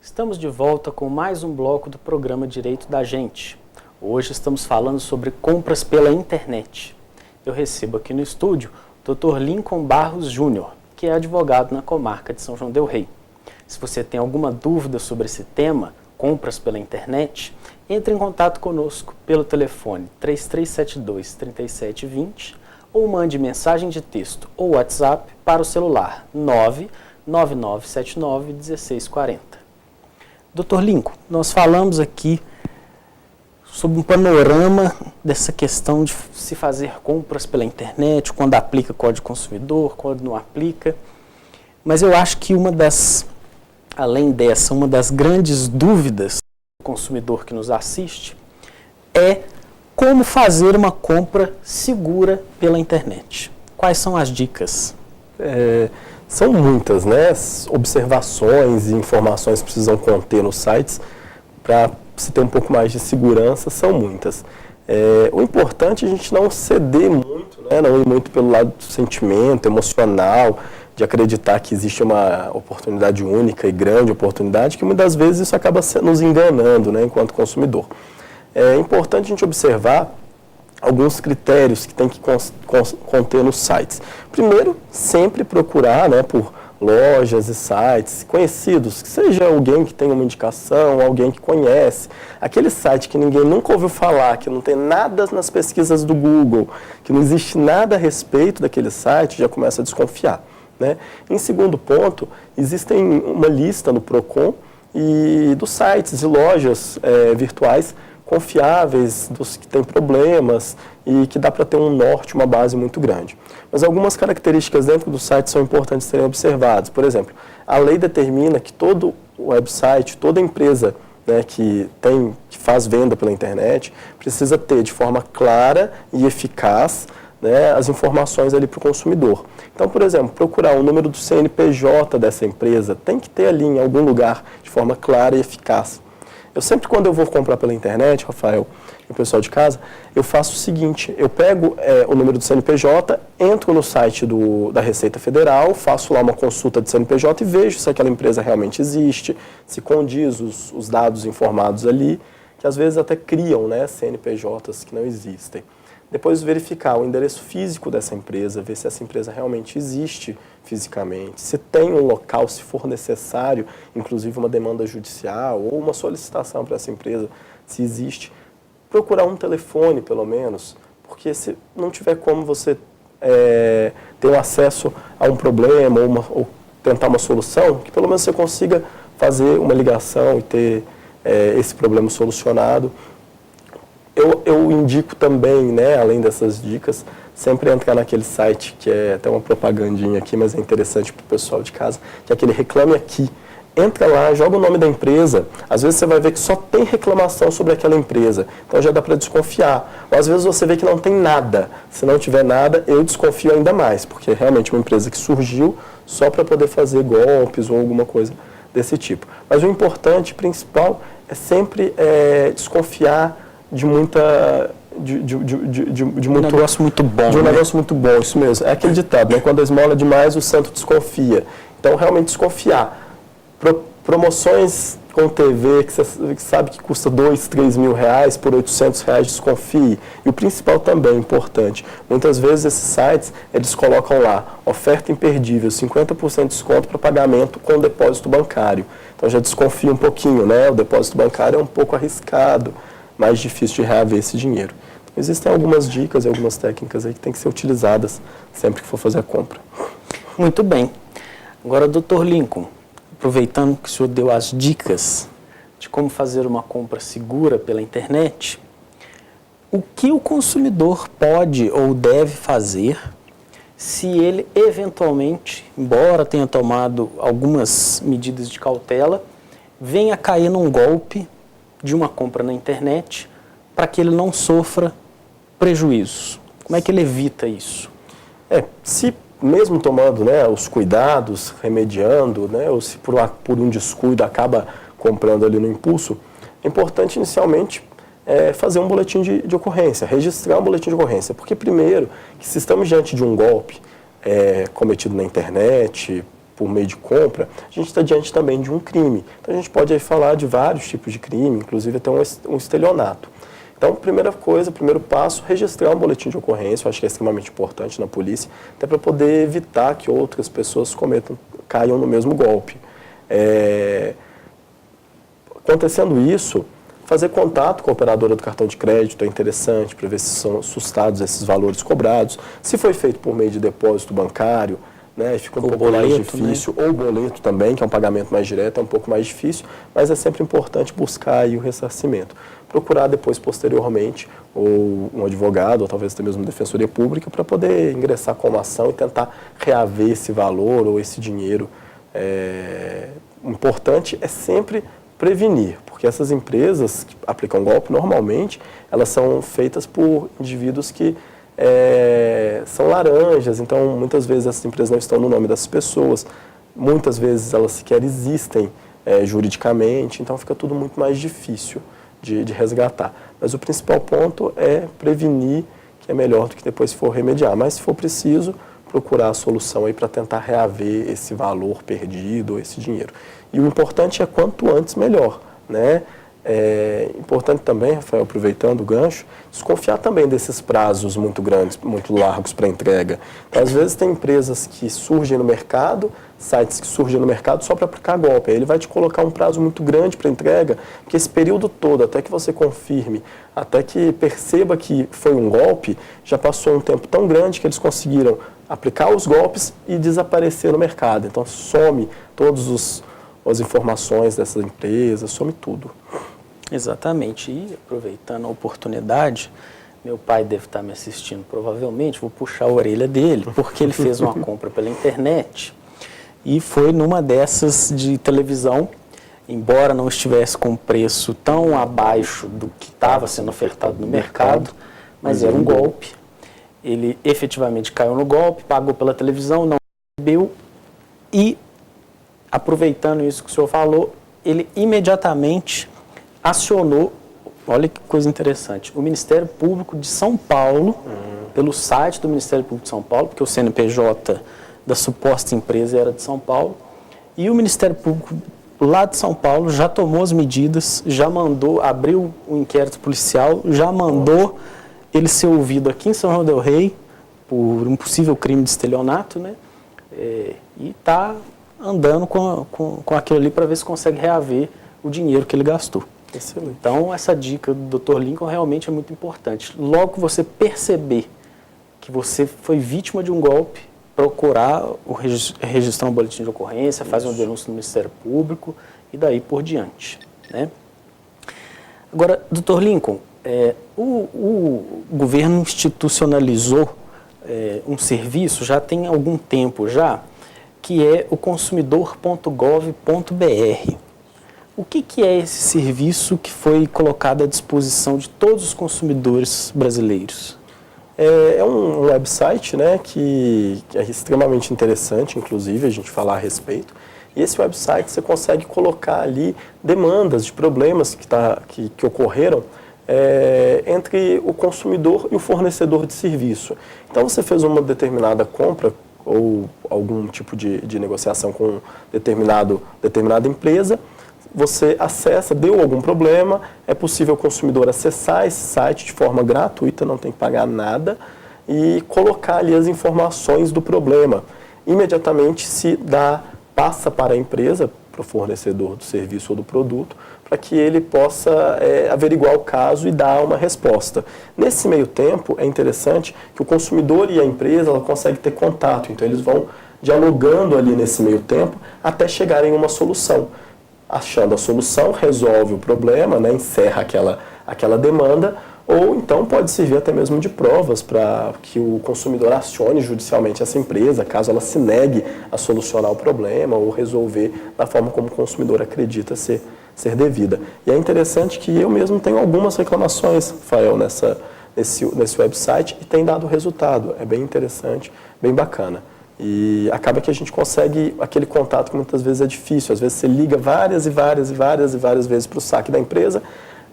Estamos de volta com mais um bloco do programa Direito da Gente. Hoje estamos falando sobre compras pela internet. Eu recebo aqui no estúdio o Dr. Lincoln Barros Júnior, que é advogado na comarca de São João del Rei. Se você tem alguma dúvida sobre esse tema, compras pela internet, entre em contato conosco pelo telefone 3372-3720 ou mande mensagem de texto ou WhatsApp para o celular 99979-1640. Dr. Lincoln, nós falamos aqui sobre um panorama dessa questão de se fazer compras pela internet, quando aplica Código Consumidor, quando não aplica. Mas eu acho que uma das grandes dúvidas do consumidor que nos assiste é como fazer uma compra segura pela internet. Quais são as dicas? São muitas, né? Observações e informações que precisam conter nos sites para se ter um pouco mais de segurança, são muitas. O importante é a gente não ceder muito, né? Não ir muito pelo lado do sentimento emocional, de acreditar que existe uma oportunidade única e grande oportunidade, que muitas vezes isso acaba nos enganando, né, enquanto consumidor. É importante a gente observar alguns critérios que tem que conter nos sites. Primeiro, sempre procurar, né, por lojas e sites conhecidos, que seja alguém que tenha uma indicação, alguém que conhece. Aquele site que ninguém nunca ouviu falar, que não tem nada nas pesquisas do Google, que não existe nada a respeito daquele site, já começa a desconfiar, né? Em segundo ponto, existem uma lista no Procon e dos sites e lojas virtuais confiáveis, dos que têm problemas e que dá para ter um norte, uma base muito grande. Mas algumas características dentro do site são importantes serem observadas. Por exemplo, a lei determina que todo website, toda empresa, né, que faz venda pela internet, precisa ter de forma clara e eficaz, né, as informações ali para o consumidor. Então, por exemplo, procurar o número do CNPJ dessa empresa, tem que ter ali em algum lugar de forma clara e eficaz. Eu sempre, quando eu vou comprar pela internet, Rafael, e o pessoal de casa, eu faço o seguinte: eu pego o número do CNPJ, entro no site da Receita Federal, faço lá uma consulta de CNPJ e vejo se aquela empresa realmente existe, se condiz os dados informados ali, que às vezes até criam, né, CNPJs que não existem. Depois verificar o endereço físico dessa empresa, ver se essa empresa realmente existe fisicamente, se tem um local, se for necessário, inclusive uma demanda judicial ou uma solicitação para essa empresa, se existe. Procurar um telefone, pelo menos, porque se não tiver como você ter um acesso a um problema ou tentar uma solução, que pelo menos você consiga fazer uma ligação e ter esse problema solucionado. Eu indico também, né, além dessas dicas, sempre entrar naquele site que é até uma propagandinha aqui, mas é interessante para o pessoal de casa, que é aquele Reclame Aqui. Entra lá, joga o nome da empresa, às vezes você vai ver que só tem reclamação sobre aquela empresa, então já dá para desconfiar. Ou às vezes você vê que não tem nada. Se não tiver nada, eu desconfio ainda mais, porque é realmente uma empresa que surgiu só para poder fazer golpes ou alguma coisa desse tipo. Mas o importante, principal, é sempre desconfiar de um negócio muito bom. De um negócio muito bom, isso mesmo. É aquele ditado, né? Quando a esmola é demais, o santo desconfia. Então, realmente desconfiar. Promoções com TV, que você sabe que custa R$2, R$3 mil, por R$800, desconfie. E o principal também, importante, muitas vezes esses sites, eles colocam lá, oferta imperdível, 50% de desconto para pagamento com depósito bancário. Então, já desconfia um pouquinho, né? O depósito bancário é um pouco arriscado, mais difícil de reaver esse dinheiro. Então, existem algumas dicas e algumas técnicas aí que têm que ser utilizadas sempre que for fazer a compra. Muito bem. Agora, Dr. Lincoln, aproveitando que o senhor deu as dicas de como fazer uma compra segura pela internet, o que o consumidor pode ou deve fazer se ele eventualmente, embora tenha tomado algumas medidas de cautela, venha a cair num golpe de uma compra na internet para que ele não sofra prejuízos? Como é que ele evita isso? Se mesmo tomando, né, os cuidados, remediando, né, ou se por um descuido acaba comprando ali no impulso, é importante inicialmente fazer um boletim de ocorrência, registrar um boletim de ocorrência. Porque primeiro, que se estamos diante de um golpe cometido na internet, por meio de compra, a gente está diante também de um crime. Então a gente pode aí falar de vários tipos de crime, inclusive até um estelionato. Então, primeira coisa, primeiro passo, registrar um boletim de ocorrência, eu acho que é extremamente importante na polícia, até para poder evitar que outras pessoas caiam no mesmo golpe. Acontecendo isso, fazer contato com a operadora do cartão de crédito é interessante para ver se são sustados esses valores cobrados. Se foi feito por meio de depósito bancário, né, fica um pouco mais difícil, né? Ou boleto também, que é um pagamento mais direto, é um pouco mais difícil, mas é sempre importante buscar aí o ressarcimento. Procurar depois, posteriormente, ou um advogado, ou talvez até mesmo uma defensoria pública, para poder ingressar com uma ação e tentar reaver esse valor ou esse dinheiro. O importante é sempre prevenir, porque essas empresas que aplicam golpe, normalmente, elas são feitas por indivíduos que são laranjas, então muitas vezes essas empresas não estão no nome dessas pessoas, muitas vezes elas sequer existem juridicamente, então fica tudo muito mais difícil de resgatar. Mas o principal ponto é prevenir, que é melhor do que depois se for remediar, mas se for preciso, procurar a solução aí para tentar reaver esse valor perdido, esse dinheiro. E o importante é quanto antes melhor, né? É importante também, Rafael, aproveitando o gancho, desconfiar também desses prazos muito grandes, muito largos para entrega. Então, às vezes tem empresas que surgem no mercado, sites que surgem no mercado só para aplicar golpe. Aí ele vai te colocar um prazo muito grande para entrega, porque esse período todo, até que você confirme, até que perceba que foi um golpe, já passou um tempo tão grande que eles conseguiram aplicar os golpes e desaparecer no mercado. Então some todas as informações dessas empresas, some tudo. Exatamente. E aproveitando a oportunidade, meu pai deve estar me assistindo provavelmente, vou puxar a orelha dele, porque ele fez uma compra pela internet e foi numa dessas de televisão, embora não estivesse com preço tão abaixo do que estava sendo ofertado no mercado, mas era um golpe. Ele efetivamente caiu no golpe, pagou pela televisão, não recebeu e, aproveitando isso que o senhor falou, ele imediatamente acionou, olha que coisa interessante, o Ministério Público de São Paulo, pelo site do Ministério Público de São Paulo, porque o CNPJ da suposta empresa era de São Paulo, e o Ministério Público lá de São Paulo já tomou as medidas, já mandou, abriu o inquérito policial, já mandou ele ser ouvido aqui em São João del Rei por um possível crime de estelionato, né? E está andando com aquilo ali para ver se consegue reaver o dinheiro que ele gastou. Excelente. Então, essa dica do Dr. Lincoln realmente é muito importante. Logo que você perceber que você foi vítima de um golpe, procurar registrar um boletim de ocorrência, fazer uma denúncia no Ministério Público e daí por diante, né? Agora, Dr. Lincoln, o governo institucionalizou um serviço já tem algum tempo já, que é o consumidor.gov.br. O que é esse serviço que foi colocado à disposição de todos os consumidores brasileiros? É um website, né, que é extremamente interessante, inclusive, a gente falar a respeito. E esse website você consegue colocar ali demandas de problemas que ocorreram entre o consumidor e o fornecedor de serviço. Então, você fez uma determinada compra ou algum tipo de negociação com determinada empresa, você acessa, deu algum problema, é possível o consumidor acessar esse site de forma gratuita, não tem que pagar nada, e colocar ali as informações do problema. Imediatamente passa para a empresa, para o fornecedor do serviço ou do produto, para que ele possa averiguar o caso e dar uma resposta. Nesse meio tempo, é interessante que o consumidor e a empresa ela conseguem ter contato, então eles vão dialogando ali nesse meio tempo até chegarem a uma solução. Achando a solução, resolve o problema, né, encerra aquela demanda, ou então pode servir até mesmo de provas para que o consumidor acione judicialmente essa empresa, caso ela se negue a solucionar o problema ou resolver da forma como o consumidor acredita ser devida. E é interessante que eu mesmo tenho algumas reclamações, Rafael, nesse website e tem dado resultado. É bem interessante, bem bacana. E acaba que a gente consegue aquele contato que muitas vezes é difícil. Às vezes você liga várias vezes para o saque da empresa,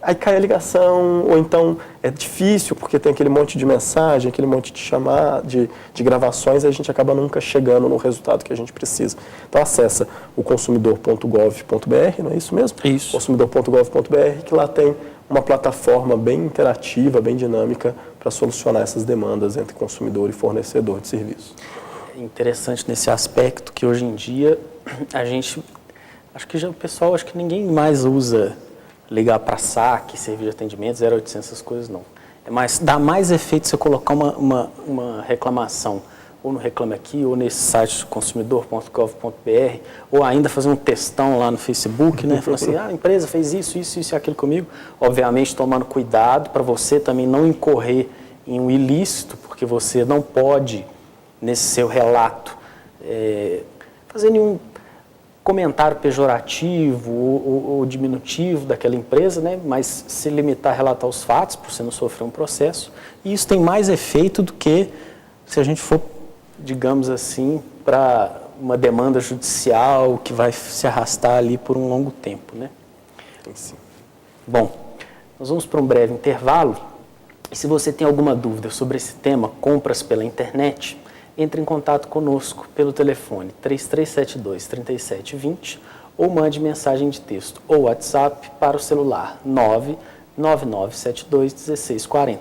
aí cai a ligação, ou então é difícil porque tem aquele monte de mensagem, aquele monte de de gravações, e a gente acaba nunca chegando no resultado que a gente precisa. Então acessa o consumidor.gov.br, não é isso mesmo? Isso. Consumidor.gov.br, que lá tem uma plataforma bem interativa, bem dinâmica, para solucionar essas demandas entre consumidor e fornecedor de serviço. É interessante nesse aspecto que hoje em dia a gente, acho que ninguém mais usa ligar para saque, serviço de atendimento, 0800, essas coisas não. Dá mais efeito você colocar uma reclamação ou no Reclame Aqui, ou nesse site consumidor.gov.br, ou ainda fazer um textão lá no Facebook, né? Falar assim, a empresa fez isso e aquilo comigo. Obviamente tomando cuidado para você também não incorrer em um ilícito, porque você não pode, nesse seu relato, fazer nenhum comentário pejorativo ou diminutivo daquela empresa, né? Mas se limitar a relatar os fatos, para você não sofrer um processo. E isso tem mais efeito do que se a gente for, digamos assim, para uma demanda judicial que vai se arrastar ali por um longo tempo, né? Sim. Bom, nós vamos para um breve intervalo. E se você tem alguma dúvida sobre esse tema, compras pela internet, entre em contato conosco pelo telefone 3372-3720 ou mande mensagem de texto ou WhatsApp para o celular 99972-1640.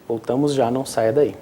Voltamos já, não saia daí.